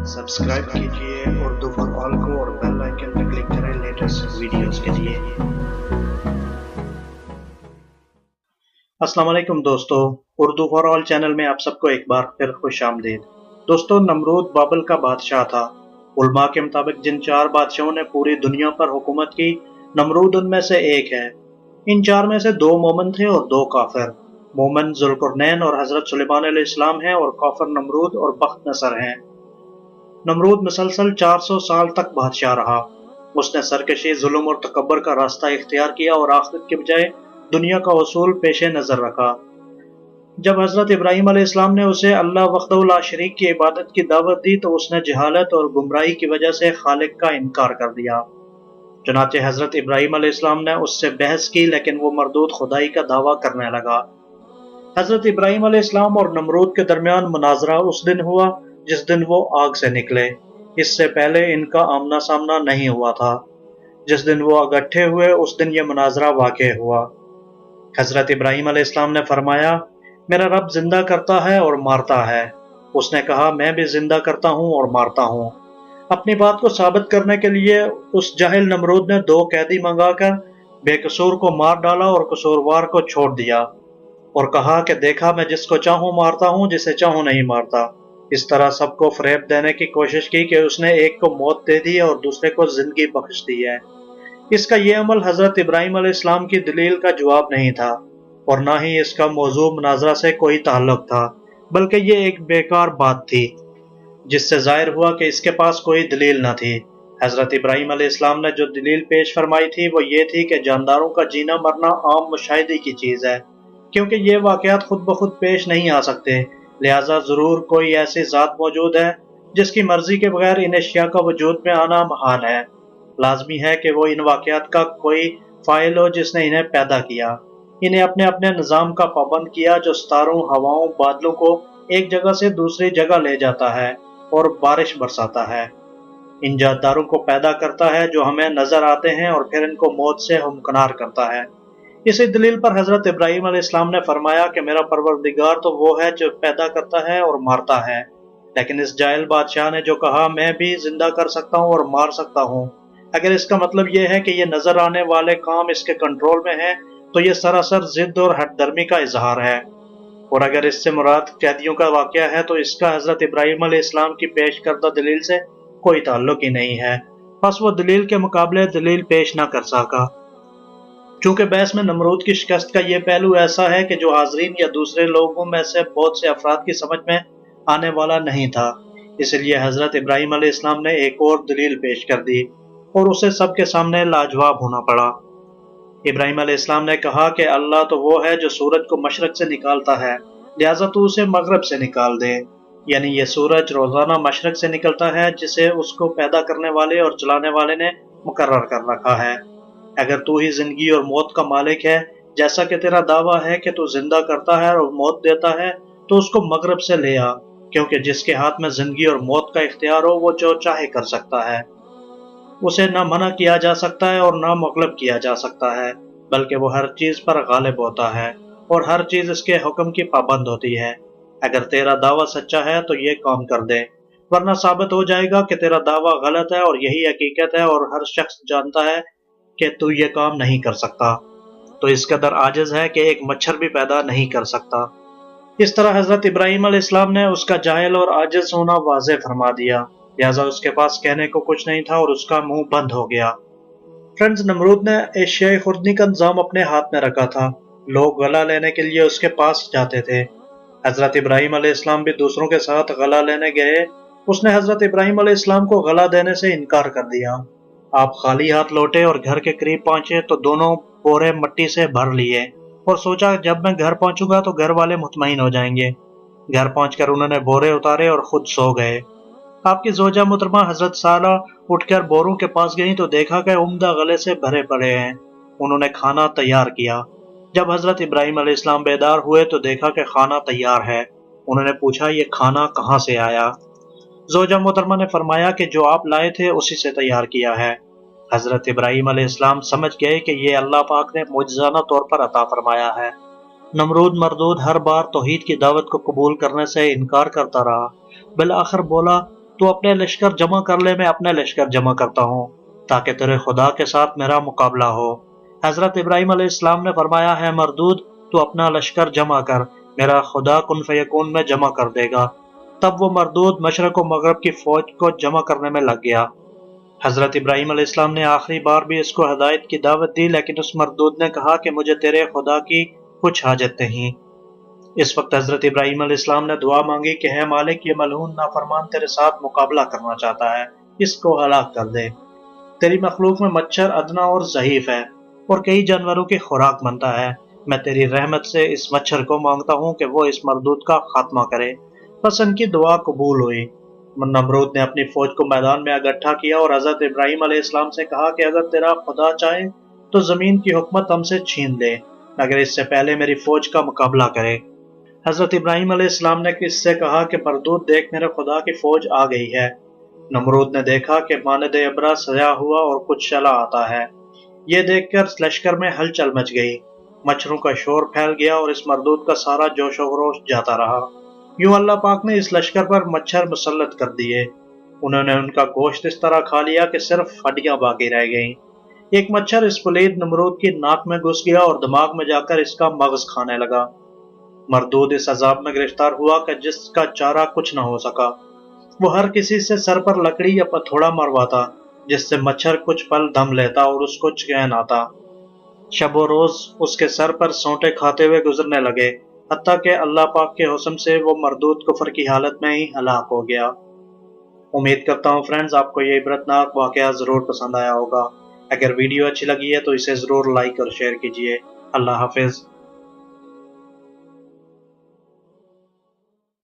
Subscribe कीजिए Urdu for all को और बेल आइकन पर क्लिक करें लेटेस्ट वीडियोस के लिए। अस्सलाम वालेकुम दोस्तों, उर्दू फॉर ऑल चैनल में आप सबको एक बार फिर खुश आमदीद। दोस्तों, नमरूद बाबल का बादशाह था। उलमा के मुताबिक जिन 4 बादशाहों ने पूरी दुनिया पर हुकूमत की, नमरूद उनमें से एक है। इन 4 में से 2 मोमिन थे और 2 काफिर। मोमिन जुल्करनैन और हजरत सुलेमान अलैहिस्सलाम हैं और काफिर नमरूद और बख्त नसर हैं। नमरूद मुसलसल 400 साल तक बादशाह रहा। उसने सरकशी, जुल्म और तकब्बर का रास्ता इख्तियार किया और आखिरत के बजाय दुनिया का उसूल पेशे नजर रखा। जब हजरत इब्राहीम अलैहिस्सलाम ने उसे अल्लाह वहदहु ला शरीक की इबादत की दावत दी तो उसने जहालत और गुमराही की वजह से खालिक का इनकार कर दिया। चुनाचे हजरत इब्राहीम अलैहिस्सलाम ने उससे बहस की, लेकिन वो मरदूद खुदाई का दावा करने लगा। हजरत इब्राहीम अलैहिस्सलाम और नमरूद के दरमियान मुनाजरा उस दिन हुआ जिस दिन वो आग से निकले। इससे पहले इनका आमना सामना नहीं हुआ था। जिस दिन वो इकट्ठे हुए उस दिन ये मुनाजरा वाक़े हुआ। हजरत इब्राहीम अलैहिस्सलाम ने फरमाया, मेरा रब जिंदा करता है और मारता है। उसने कहा, मैं भी जिंदा करता हूँ और मारता हूँ। अपनी बात को साबित करने के लिए उस जाहिल नमरूद ने 2 कैदी मंगाकर बेकसूर को मार डाला और कसूरवार को छोड़ दिया और कहा कि देखा, मैं जिसको चाहूँ मारता हूँ, जिसे चाहूँ नहीं मारता। इस तरह सबको फरेब देने की कोशिश की कि उसने एक को मौत दे दी और दूसरे को जिंदगी बख्श दी है। इसका ये अमल हजरत इब्राहीम अलैहिस्सलाम की दलील का जवाब नहीं था और ना ही इसका मौजू मुनाजरा से कोई ताल्लुक था, बल्कि ये एक बेकार बात थी जिससे जाहिर हुआ कि इसके पास कोई दलील न थी। हजरत इब्राहीम अलैहिस्सलाम ने जो दलील पेश फरमाई थी वो ये थी कि जानदारों का जीना मरना आम मुशाहिदे की चीज़ है, क्योंकि ये वाक़यात खुद ब खुद पेश नहीं आ सकते। लिहाजा ज़रूर कोई ऐसी ज़ात मौजूद है जिसकी मर्जी के बगैर इन अशिया का वजूद में आना महाल है। लाजमी है कि वो इन वाक़यात का कोई फ़ाइल हो जिसने इन्हें पैदा किया, इन्हें अपने अपने निज़ाम का पाबंद किया जो सितारों, हवाओं, बादलों को एक जगह से दूसरी जगह ले जाता है और बारिश बरसाता है। इन जानदारों को पैदा करता है जो हमें नजर आते हैं और फिर इनको मौत से हमकिनार करता है। इसी दलील पर हजरत इब्राहीम अलैहिस्सलाम ने फरमाया कि मेरा परवरदिगार तो वो है जो पैदा करता है और मारता है। लेकिन इस जाहिल बादशाह ने जो कहा, मैं भी जिंदा कर सकता हूँ और मार सकता हूँ, अगर इसका मतलब ये है कि ये नजर आने वाले काम इसके कंट्रोल में है तो ये सरासर जिद और हठधर्मी का इजहार है। और अगर इससे मुराद कैदियों का वाक़या है तो इसका हजरत इब्राहीम अलैहिस्सलाम की पेश करदा दलील से कोई ताल्लुक ही नहीं है। बस वो दलील के मुकाबले दलील पेश ना कर सका। चूंकि बहस में नमरूद की शिकस्त का ये पहलू ऐसा है कि जो हाजरीन या दूसरे लोगों में से बहुत से अफराद की समझ में आने वाला नहीं था, इसलिए हजरत इब्राहीम अलैहिस्सलाम ने एक और दलील पेश कर दी और उसे सबके सामने लाजवाब होना पड़ा। इब्राहीम अलैहिस्सलाम ने कहा कि अल्लाह तो वो है जो सूरज को मशरक से निकालता है, लिहाजा तू उसे मगरब से निकाल दे। यानी ये सूरज रोजाना मशरक से निकलता है जिसे उसको पैदा करने वाले और चलाने वाले ने मुकर्रर कर रखा है। अगर तू ही जिंदगी और मौत का मालिक है, जैसा कि तेरा दावा है कि तू जिंदा करता है और मौत देता है, तो उसको मगरब से ले आ, क्योंकि जिसके हाथ में जिंदगी और मौत का इख्तियार हो वो जो चाहे कर सकता है। उसे ना मना किया जा सकता है और ना मगलब किया जा सकता है, बल्कि वो हर चीज पर गालिब होता है और हर चीज इसके हुक्म की पाबंद होती है। अगर तेरा दावा सच्चा है तो ये काम कर दे, वरना साबित हो जाएगा कि तेरा दावा गलत है और यही हकीकत है और हर शख्स जानता है कि तू ये काम नहीं कर सकता, तो इस कदर आजिज है कि एक मच्छर भी पैदा नहीं कर सकता। इस तरह हजरत इब्राहीम अलैहिस्सलाम ने उसका जाहिल और आजिज होना वाज़े फरमा दिया, लिहाजा उसके पास कहने को कुछ नहीं था और उसका मुंह बंद हो गया। फ्रेंड्स, नमरूद ने एशियाई खुर्दनी का निजाम अपने हाथ में रखा था। लोग गला लेने के लिए उसके पास जाते थे। हजरत इब्राहीम अलैहिस्सलाम भी दूसरों के साथ गला लेने गए। उसने हजरत इब्राहीम अलैहिस्सलाम को गला देने से इनकार कर दिया। आप खाली हाथ लौटे और घर के करीब पहुंचे तो दोनों बोरे मिट्टी से भर लिए और सोचा जब मैं घर पहुंचूंगा तो घर वाले मुतमईन हो जाएंगे। घर पहुंचकर उन्होंने बोरे उतारे और खुद सो गए। आपकी जोजा मुहतरमा हजरत साला उठकर बोरों के पास गई तो देखा कि उम्दा गले से भरे पड़े हैं। उन्होंने खाना तैयार किया। जब हजरत इब्राहीम अलैहिस्सलाम बेदार हुए तो देखा कि खाना तैयार है। उन्होंने पूछा, ये खाना कहाँ से आया? जोजा मोहतरमा ने फरमाया कि जो आप लाए थे उसी से तैयार किया है। हजरत इब्राहीम अलैहिस्सलाम समझ गए कि ये अल्लाह पाक ने मुअज्जिज़ाना तौर पर अता फरमाया है। नमरूद मरदूद हर बार तौहीद की दावत को कबूल करने से इनकार करता रहा। बिल आखिर बोला, تو अपने लश्कर जमा कर ले, मैं अपने लश्कर जमा करता हूँ ताकि तेरे खुदा के साथ मेरा मुकाबला हो। हजरत इब्राहिम अलैहिस्सलाम ने फरमाया, है मरदूद, तू अपना लश्कर जमा कर, मेरा खुदा कुन फयकून में जमा कर देगा। तब वो मरदूद मशरक व मगरब की फौज को जमा करने में लग गया। हजरत इब्राहिम अलैहिस्सलाम ने आखिरी बार भी इसको हदायत की दावत दी, लेकिन उस मरदूद ने कहा कि मुझे तेरे खुदा की कुछ हाजत नहीं। इस वक्त हजरत इब्राहिम अलैहिस्सलाम ने दुआ मांगी कि है मालिक, ये मलऊन नाफरमान तेरे साथ मुकाबला करना चाहता है, इसको हलाक कर दे। तेरी मखलूक में मच्छर अदना और ज़हीफ है और कई जानवरों की खुराक बनता है। मैं तेरी रहमत से इस मच्छर को मांगता हूँ कि वो इस मरदूद का खात्मा करे। बस इनकी दुआ कबूल हुई। नमरूद ने अपनी फौज को मैदान में इकट्ठा किया और हजरत इब्राहिम अलैहिस्सलाम से कहा कि अगर तेरा खुदा चाहे तो जमीन की हुकूमत हमसे छीन ले, मगर इससे पहले मेरी फौज का मुकाबला करे। हजरत इब्राहिम अलैहिस्सलाम ने इससे कहा कि मरदूद देख, मेरे खुदा की फौज आ गई है। नमरूद ने देखा कि मानद इब्रा सजा हुआ और कुछ चला आता है। ये देखकर लश्कर में हलचल मच गई, मच्छरों का शोर फैल गया और इस मरदूद का सारा जोश व खरोश जाता रहा। यूं अल्लाह पाक ने इस लश्कर पर मच्छर मुसल्लत कर दिए। उन्होंने उनका गोश्त इस तरह खा लिया कि सिर्फ हड्डियां बाकी रह गईं। एक मच्छर इस पलीद नमरूद की नाक में घुस गया और दिमाग में जाकर इसका मगज खाने लगा। मरदूद इस अजाब में गिरफ्तार हुआ कि जिसका चारा कुछ न हो सका। वो हर किसी से सर पर लकड़ी या पथौड़ा मरवाता, जिससे मच्छर कुछ पल दम लेता और उसको चैन आता। शबो रोज उसके सर पर सोंटे खाते हुए गुजरने लगे, हत्ता कि अल्लाह पाक के हुक्म से वो मरदूद कुफर की हालत में ही हलाक हो गया। उम्मीद करता हूँ फ्रेंड्स आपको ये इबरतनाक वाकया जरूर पसंद आया होगा। अगर वीडियो अच्छी लगी है तो इसे जरूर लाइक और शेयर कीजिए। अल्लाह हाफिज।